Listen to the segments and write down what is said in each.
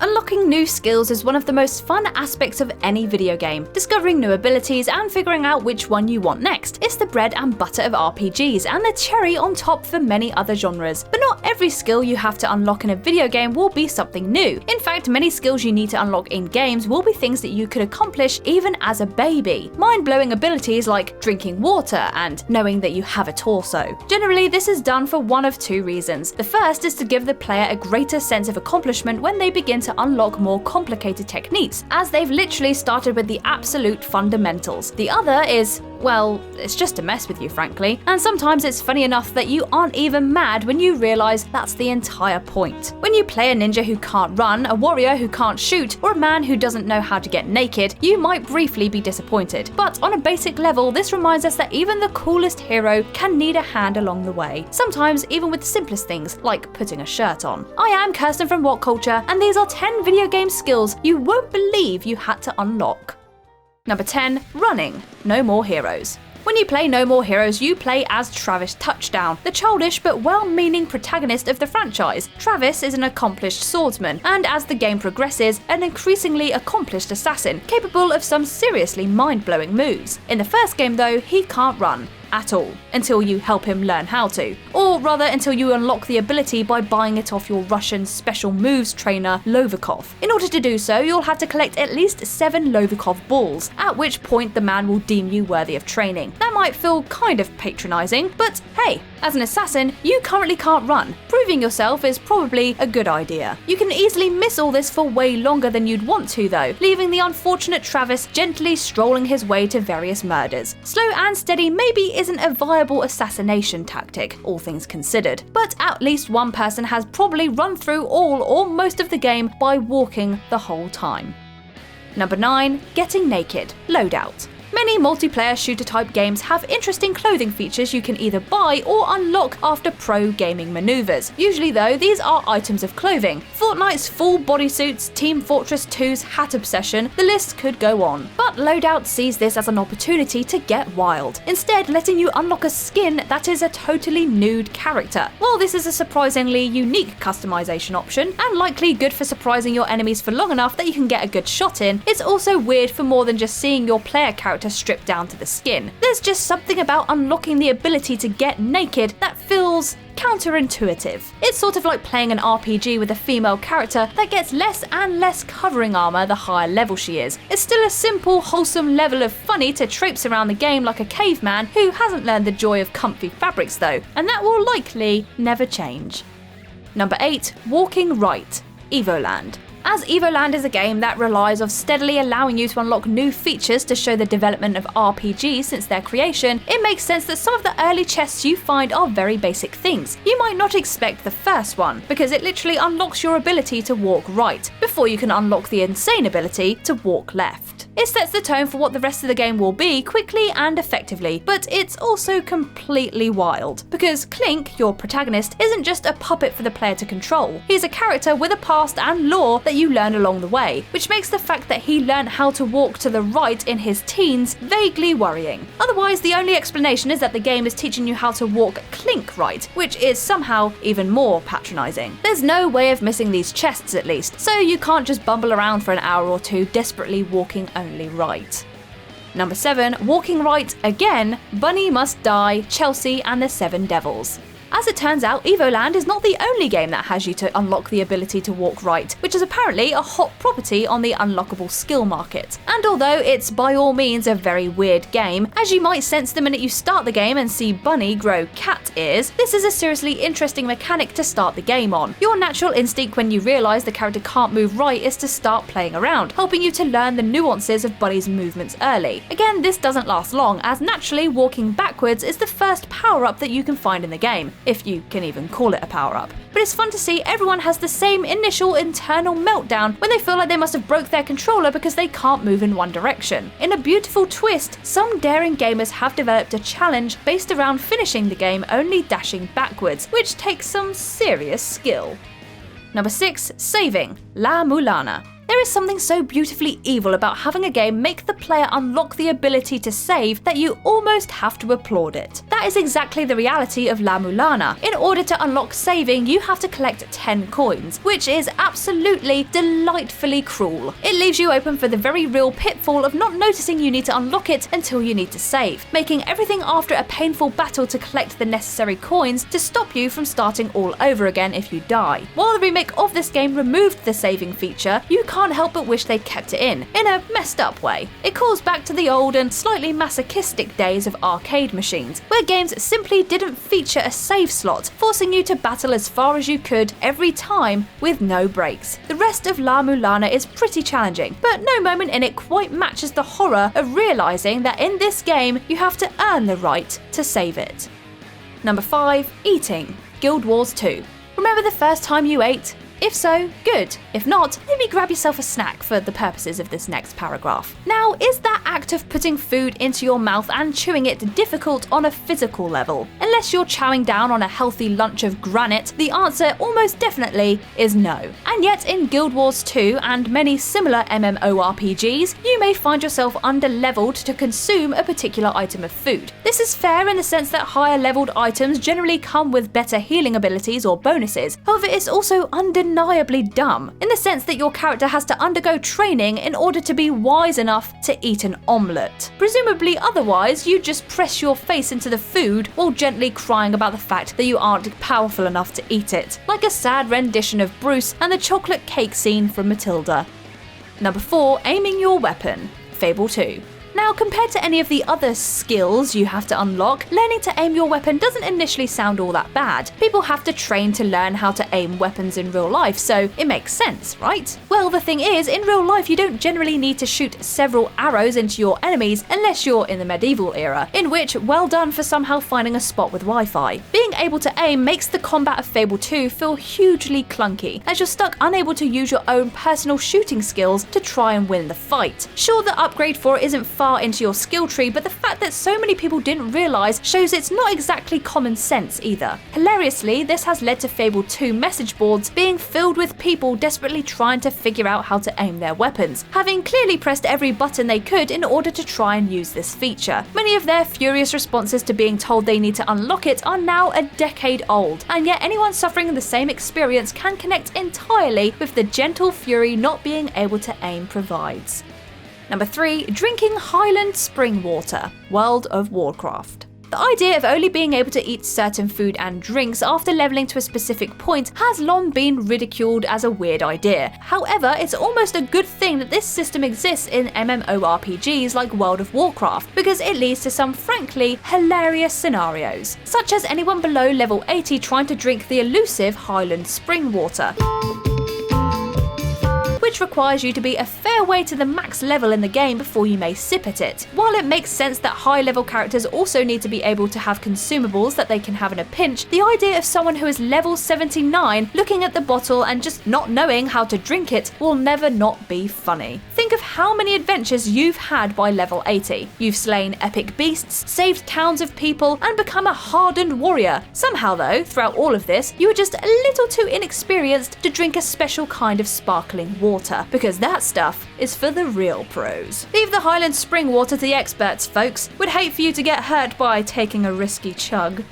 Unlocking new skills is one of the most fun aspects of any video game. Discovering new abilities and figuring out which one you want next. It's the bread and butter of RPGs and the cherry on top for many other genres. But not every skill you have to unlock in a video game will be something new. In fact, many skills you need to unlock in games will be things that you could accomplish even as a baby. Mind-blowing abilities like drinking water and knowing that you have a torso. Generally, this is done for one of two reasons. The first is to give the player a greater sense of accomplishment when they begin to unlock more complicated techniques, as they've literally started with the absolute fundamentals. The other is, well, it's just to mess with you, frankly, and sometimes it's funny enough that you aren't even mad when you realise that's the entire point. When you play a ninja who can't run, a warrior who can't shoot, or a man who doesn't know how to get naked, you might briefly be disappointed. But on a basic level, this reminds us that even the coolest hero can need a hand along the way, sometimes even with the simplest things, like putting a shirt on. I am Kirsten from WhatCulture, and these are 10 video game skills you won't believe you had to unlock. Number 10. Running. No More Heroes. When you play No More Heroes, you play as Travis Touchdown, the childish but well-meaning protagonist of the franchise. Travis is an accomplished swordsman, and as the game progresses, an increasingly accomplished assassin, capable of some seriously mind-blowing moves. In the first game though, he can't run at all, until you help him learn how to. Or rather, until you unlock the ability by buying it off your Russian special moves trainer, Lovikov. In order to do so, you'll have to collect at least 7 Lovikov balls, at which point the man will deem you worthy of training. That might feel kind of patronising, but hey, as an assassin, you currently can't run. Proving yourself is probably a good idea. You can easily miss all this for way longer than you'd want to though, leaving the unfortunate Travis gently strolling his way to various murders. Slow and steady maybe isn't a viable assassination tactic, all things considered, but at least one person has probably run through all or most of the game by walking the whole time. Number 9. Getting Naked. Loadout. Many multiplayer shooter-type games have interesting clothing features you can either buy or unlock after pro gaming maneuvers. Usually though, these are items of clothing. Fortnite's full bodysuits, Team Fortress 2's hat obsession, the list could go on. But Loadout sees this as an opportunity to get wild, instead letting you unlock a skin that is a totally nude character. While this is a surprisingly unique customization option, and likely good for surprising your enemies for long enough that you can get a good shot in, it's also weird for more than just seeing your player character stripped down to the skin. There's just something about unlocking the ability to get naked that feels counterintuitive. It's sort of like playing an RPG with a female character that gets less and less covering armor the higher level she is. It's still a simple, wholesome level of funny to traipse around the game like a caveman who hasn't learned the joy of comfy fabrics though, and that will likely never change. Number 8. Walking Right. EVOLAND. As EVOLAND is a game that relies on steadily allowing you to unlock new features to show the development of RPGs since their creation, it makes sense that some of the early chests you find are very basic things. You might not expect the first one, because it literally unlocks your ability to walk right, before you can unlock the insane ability to walk left. It sets the tone for what the rest of the game will be quickly and effectively, but it's also completely wild, because Clink, your protagonist, isn't just a puppet for the player to control. He's a character with a past and lore that you learn along the way, which makes the fact that he learned how to walk to the right in his teens vaguely worrying. Otherwise, the only explanation is that the game is teaching you how to walk Clink right, which is somehow even more patronising. There's no way of missing these chests at least, so you can't just bumble around for an hour or two desperately walking only right. Number 7. Walking Right again, Bunny Must Die, Chelsea and the Seven Devils. As it turns out, EVOLAND is not the only game that has you to unlock the ability to walk right, which is apparently a hot property on the unlockable skill market. And although it's by all means a very weird game, as you might sense the minute you start the game and see Bunny grow cat ears, this is a seriously interesting mechanic to start the game on. Your natural instinct when you realise the character can't move right is to start playing around, helping you to learn the nuances of Bunny's movements early. Again, this doesn't last long, as naturally walking backwards is the first power-up that you can find in the game, if you can even call it a power-up. But it's fun to see everyone has the same initial internal meltdown when they feel like they must have broke their controller because they can't move in one direction. In a beautiful twist, some daring gamers have developed a challenge based around finishing the game only dashing backwards, which takes some serious skill. Number 6. Saving. LA-MULANA. There is something so beautifully evil about having a game make the player unlock the ability to save that you almost have to applaud it. That is exactly the reality of LA-MULANA. In order to unlock saving, you have to collect 10 coins, which is absolutely delightfully cruel. It leaves you open for the very real pitfall of not noticing you need to unlock it until you need to save, making everything after a painful battle to collect the necessary coins to stop you from starting all over again if you die. While the remake of this game removed the saving feature, you can't help but wish they'd kept it in a messed up way. It calls back to the old and slightly masochistic days of arcade machines, where games simply didn't feature a save slot, forcing you to battle as far as you could every time with no breaks. The rest of LA-MULANA is pretty challenging, but no moment in it quite matches the horror of realizing that in this game you have to earn the right to save it. Number 5. Eating. Guild Wars 2. Remember the first time you ate? If so, good. If not, maybe grab yourself a snack for the purposes of this next paragraph. Now, is that act of putting food into your mouth and chewing it difficult on a physical level? Unless you're chowing down on a healthy lunch of granite, the answer almost definitely is no. And yet in Guild Wars 2 and many similar MMORPGs, you may find yourself underleveled to consume a particular item of food. This is fair in the sense that higher leveled items generally come with better healing abilities or bonuses. However, it's also undeniably dumb, in the sense that your character has to undergo training in order to be wise enough to eat an omelette. Presumably otherwise, you just press your face into the food while gently crying about the fact that you aren't powerful enough to eat it, like a sad rendition of Bruce and the chocolate cake scene from Matilda. Number 4. Aiming your weapon. Fable 2. Now, compared to any of the other skills you have to unlock, learning to aim your weapon doesn't initially sound all that bad. People have to train to learn how to aim weapons in real life, so it makes sense, right? Well, the thing is, in real life you don't generally need to shoot several arrows into your enemies unless you're in the medieval era, in which, well done for somehow finding a spot with Wi-Fi. Being able to aim makes the combat of Fable 2 feel hugely clunky, as you're stuck unable to use your own personal shooting skills to try and win the fight. Sure, the upgrade for it isn't far into your skill tree, but the fact that so many people didn't realise shows it's not exactly common sense either. Hilariously, this has led to Fable 2 message boards being filled with people desperately trying to figure out how to aim their weapons, having clearly pressed every button they could in order to try and use this feature. Many of their furious responses to being told they need to unlock it are now a decade old, and yet anyone suffering the same experience can connect entirely with the gentle fury not being able to aim provides. Number 3. Drinking Highland spring water. World of Warcraft. The idea of only being able to eat certain food and drinks after leveling to a specific point has long been ridiculed as a weird idea. However, it's almost a good thing that this system exists in MMORPGs like World of Warcraft, because it leads to some frankly hilarious scenarios, such as anyone below level 80 trying to drink the elusive Highland spring water, which requires you to be a fair way to the max level in the game before you may sip at it. While it makes sense that high level characters also need to be able to have consumables that they can have in a pinch, the idea of someone who is level 79 looking at the bottle and just not knowing how to drink it will never not be funny. Think of how many adventures you've had by level 80. You've slain epic beasts, saved towns of people, and become a hardened warrior. Somehow though, throughout all of this, you were just a little too inexperienced to drink a special kind of sparkling water, because that stuff is for the real pros. Leave the Highland spring water to the experts, folks. Would hate for you to get hurt by taking a risky chug.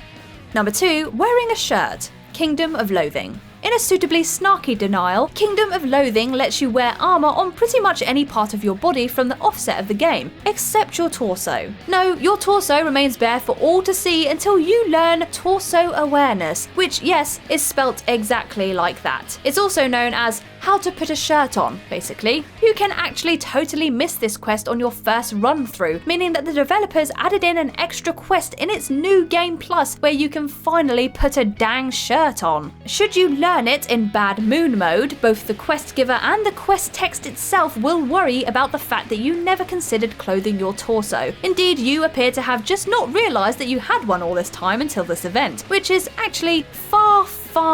Number 2. Wearing a shirt. Kingdom of Loathing. In a suitably snarky denial, Kingdom of Loathing lets you wear armor on pretty much any part of your body from the offset of the game, except your torso. No, your torso remains bare for all to see until you learn torso awareness, which, yes, is spelt exactly like that. It's also known as how to put a shirt on, basically. You can actually totally miss this quest on your first run through, meaning that the developers added in an extra quest in its new Game Plus where you can finally put a dang shirt on. Should you learn it in Bad Moon mode, both the quest giver and the quest text itself will worry about the fact that you never considered clothing your torso. Indeed, you appear to have just not realised that you had one all this time until this event, which is actually far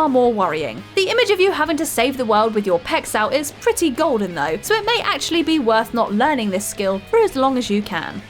more worrying. The image of you having to save the world with your pecs out is pretty golden though, so it may actually be worth not learning this skill for as long as you can.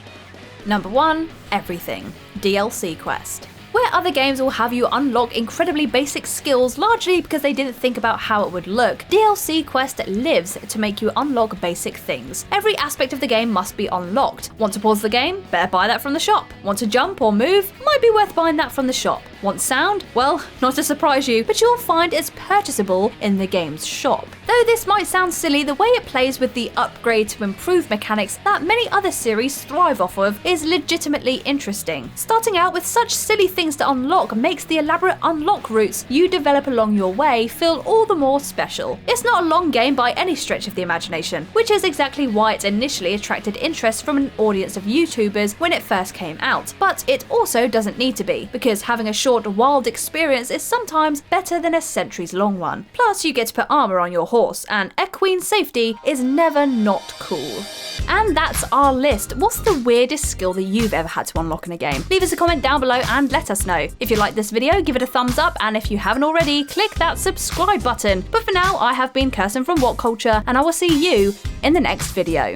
Number 1. Everything. DLC quest. Where other games will have you unlock incredibly basic skills largely because they didn't think about how it would look, DLC Quest lives to make you unlock basic things. Every aspect of the game must be unlocked. Want to pause the game? Better buy that from the shop. Want to jump or move? Might be worth buying that from the shop. Want sound? Well, not to surprise you, but you'll find it's purchasable in the game's shop. Though this might sound silly, the way it plays with the upgrade to improve mechanics that many other series thrive off of is legitimately interesting. Starting out with such silly things to unlock makes the elaborate unlock routes you develop along your way feel all the more special. It's not a long game by any stretch of the imagination, which is exactly why it initially attracted interest from an audience of YouTubers when it first came out. But it also doesn't need to be, because having a short, wild experience is sometimes better than a centuries-long one. Plus, you get to put armor on your horse, and equine safety is never not cool. And that's our list. What's the weirdest skill that you've ever had to unlock in a game? Leave us a comment down below and let us know. If you like this video, give it a thumbs up, and if you haven't already, click that subscribe button. But for now, I have been Kirsten from WhatCulture, and I will see you in the next video.